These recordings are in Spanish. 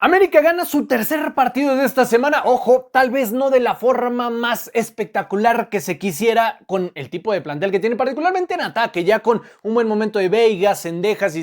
América gana su tercer partido de esta semana, ojo, tal vez no de la forma más espectacular que se quisiera con el tipo de plantel que tiene, particularmente en ataque, ya con un buen momento de Veiga, Cendejas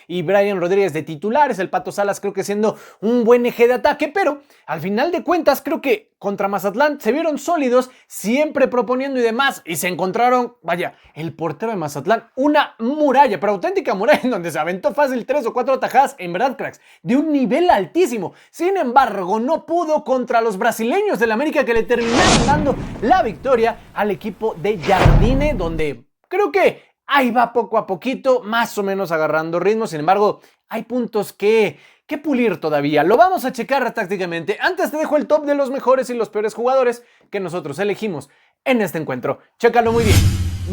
y Brian Rodríguez de titulares, el Pato Salas creo que siendo un buen eje de ataque, pero al final de cuentas creo que contra Mazatlán se vieron sólidos, siempre proponiendo y demás, y se encontraron, vaya, el portero de Mazatlán, una muralla, pero auténtica muralla, en donde se aventó fácil 3 o 4 atajadas, en verdad, cracks, de un nivel altísimo. Sin embargo, no pudo contra los brasileños del América, que le terminaron dando la victoria al equipo de Jardine, donde creo que ahí va poco a poquito, más o menos agarrando ritmo. Sin embargo, hay puntos que pulir todavía. Lo vamos a checar tácticamente. Antes te dejo el top de los mejores y los peores jugadores que nosotros elegimos en este encuentro. Chécalo muy bien.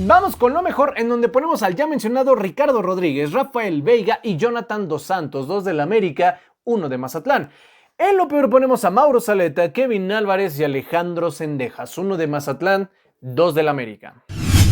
Vamos con lo mejor, en donde ponemos al ya mencionado Ricardo Rodríguez, Rafael Veiga y Jonathan Dos Santos, 2 del América, 1 de Mazatlán. En lo peor ponemos a Mauro Zaleta, Kevin Álvarez y Alejandro Cendejas, 1 de Mazatlán, 2 del América.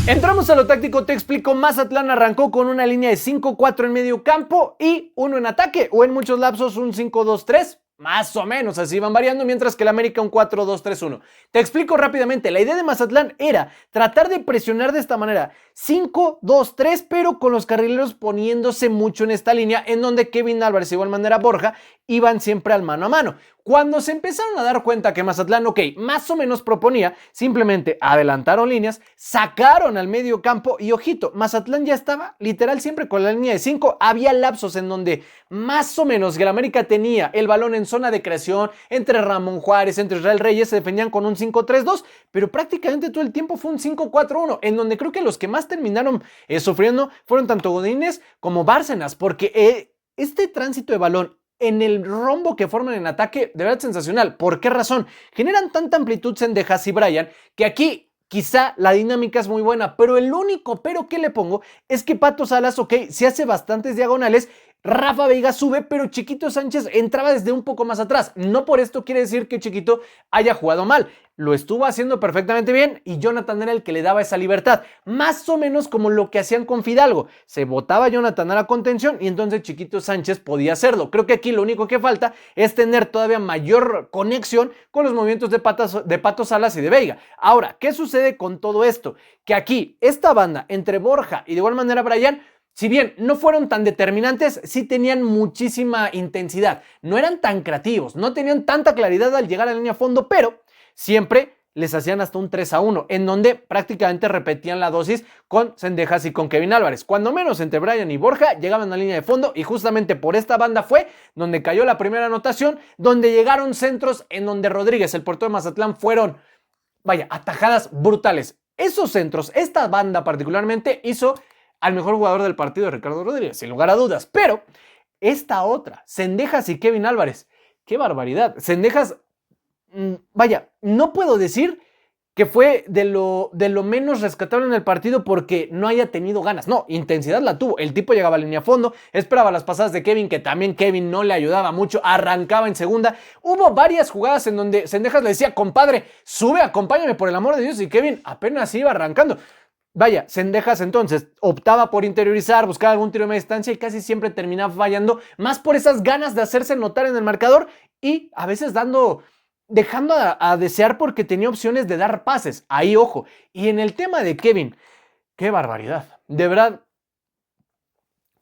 Entramos a lo táctico, te explico. Mazatlán arrancó con una línea de 5-4 en medio campo y 1 en ataque, o en muchos lapsos un 5-2-3, más o menos así van variando, mientras que el América un 4-2-3-1. Te explico rápidamente. La idea de Mazatlán era tratar de presionar de esta manera, 5-2-3, pero con los carrileros poniéndose mucho en esta línea, en donde Kevin Álvarez, de igual manera Borja, iban siempre al mano a mano. Cuando se empezaron a dar cuenta que Mazatlán, ok, más o menos proponía, simplemente adelantaron líneas, sacaron al medio campo y ojito, Mazatlán ya estaba literal siempre con la línea de 5. Había lapsos en donde más o menos el América tenía el balón en zona de creación, entre Ramón Juárez, entre Israel Reyes, se defendían con un 5-3-2, pero prácticamente todo el tiempo fue un 5-4-1, en donde creo que los que más terminaron sufriendo fueron tanto Godínez como Bárcenas, porque este tránsito de balón en el rombo que forman en ataque, de verdad sensacional. ¿Por qué razón? Generan tanta amplitud Cendejas y Brian, que aquí quizá la dinámica es muy buena, pero el único pero que le pongo es que Pato Salas, ok, se hace bastantes diagonales, Rafa Veiga sube, pero Chiquito Sánchez entraba desde un poco más atrás. No por esto quiere decir que Chiquito haya jugado mal. Lo estuvo haciendo perfectamente bien y Jonathan era el que le daba esa libertad. Más o menos como lo que hacían con Fidalgo. Se botaba Jonathan a la contención y entonces Chiquito Sánchez podía hacerlo. Creo que aquí lo único que falta es tener todavía mayor conexión con los movimientos de Pato Salas y de Veiga. Ahora, ¿qué sucede con todo esto? Que aquí esta banda entre Borja y de igual manera Brian, si bien no fueron tan determinantes, sí tenían muchísima intensidad. No eran tan creativos, no tenían tanta claridad al llegar a la línea a fondo, pero siempre les hacían hasta un 3-1, en donde prácticamente repetían la dosis con Cendejas y con Kevin Álvarez. Cuando menos entre Brian y Borja llegaban a la línea de fondo, y justamente por esta banda fue donde cayó la primera anotación, donde llegaron centros en donde Rodríguez, el portero de Mazatlán, fueron, vaya, atajadas brutales. Esos centros, esta banda particularmente hizo al mejor jugador del partido, Ricardo Rodríguez, sin lugar a dudas. Pero esta otra, Cendejas y Kevin Álvarez, qué barbaridad. Cendejas, vaya, no puedo decir que fue de lo menos rescatable en el partido porque no haya tenido ganas. No, intensidad la tuvo. El tipo llegaba a línea a fondo, esperaba las pasadas de Kevin, que también Kevin no le ayudaba mucho, arrancaba en segunda. Hubo varias jugadas en donde Cendejas le decía, compadre, sube, acompáñame por el amor de Dios, y Kevin apenas iba arrancando. Vaya, Cendejas entonces optaba por interiorizar, buscaba algún tiro de media distancia y casi siempre terminaba fallando, más por esas ganas de hacerse notar en el marcador y a veces dejando a desear porque tenía opciones de dar pases. Ahí, ojo. Y en el tema de Kevin, qué barbaridad. De verdad,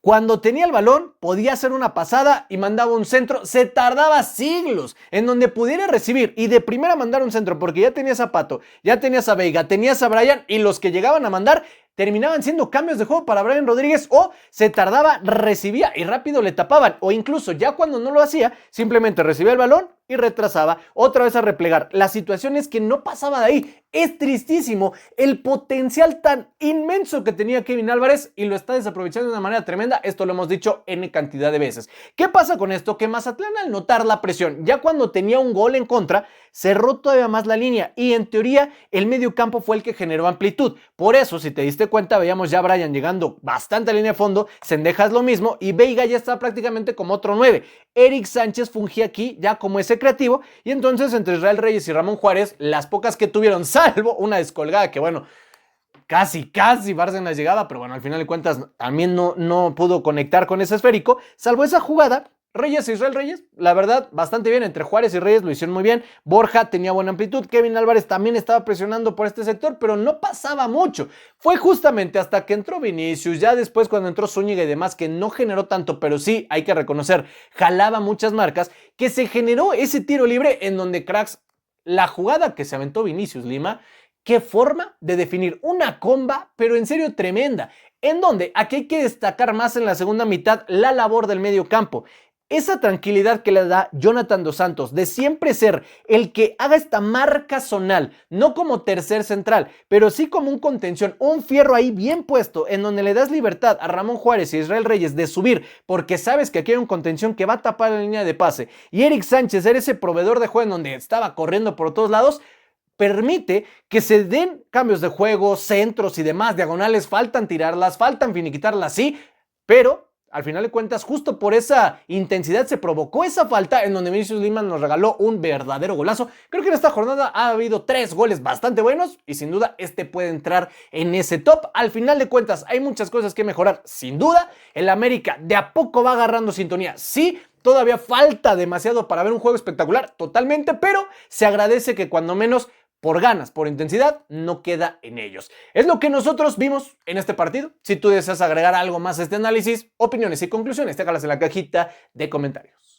cuando tenía el balón, podía hacer una pasada y mandaba un centro. Se tardaba siglos en donde pudiera recibir y de primera mandar un centro, porque ya tenías a Pato, ya tenías a Veiga, tenías a Brian, y los que llegaban a mandar terminaban siendo cambios de juego para Brian Rodríguez, o se tardaba, recibía y rápido le tapaban, o incluso ya cuando no lo hacía, simplemente recibía el balón y retrasaba, otra vez a replegar. La situación es que no pasaba de ahí. Es tristísimo el potencial tan inmenso que tenía Kevin Álvarez y lo está desaprovechando de una manera tremenda. Esto lo hemos dicho N cantidad de veces. ¿Qué pasa con esto? Que Mazatlán, al notar la presión, ya cuando tenía un gol en contra, cerró todavía más la línea y en teoría el medio campo fue el que generó amplitud. Por eso, si te diste cuenta, veíamos ya a Brian llegando bastante a línea de fondo, Cendejas lo mismo y Veiga ya está prácticamente como otro 9. Eric Sánchez fungía aquí ya como ese creativo y entonces entre Israel Reyes y Ramón Juárez, las pocas que tuvieron, salvo una descolgada que bueno, casi Bárcenas llegaba, pero bueno, al final de cuentas también no pudo conectar con ese esférico, salvo esa jugada. Reyes e Israel Reyes, la verdad, bastante bien. Entre Juárez y Reyes lo hicieron muy bien. Borja tenía buena amplitud. Kevin Álvarez también estaba presionando por este sector, pero no pasaba mucho. Fue justamente hasta que entró Vinicius, ya después cuando entró Zúñiga y demás, que no generó tanto, pero sí, hay que reconocer, jalaba muchas marcas, que se generó ese tiro libre en donde, cracks, la jugada que se aventó Vinicius Lima, qué forma de definir una comba, pero en serio tremenda. En donde aquí hay que destacar más en la segunda mitad la labor del medio campo. Esa tranquilidad que le da Jonathan Dos Santos de siempre ser el que haga esta marca zonal, no como tercer central, pero sí como un contención, un fierro ahí bien puesto, en donde le das libertad a Ramón Juárez y Israel Reyes de subir, porque sabes que aquí hay un contención que va a tapar la línea de pase, y Eric Sánchez era ese proveedor de juego en donde estaba corriendo por todos lados, permite que se den cambios de juego, centros y demás, diagonales, faltan tirarlas, faltan finiquitarlas, sí, pero al final de cuentas, justo por esa intensidad se provocó esa falta en donde Vinicius Lima nos regaló un verdadero golazo. Creo que en esta jornada ha habido 3 goles bastante buenos y sin duda este puede entrar en ese top. Al final de cuentas hay muchas cosas que mejorar, sin duda. El América de a poco va agarrando sintonía, sí. Todavía falta demasiado para ver un juego espectacular, totalmente, pero se agradece que cuando menos por ganas, por intensidad, no queda en ellos. Es lo que nosotros vimos en este partido. Si tú deseas agregar algo más a este análisis, opiniones y conclusiones, déjalas en la cajita de comentarios.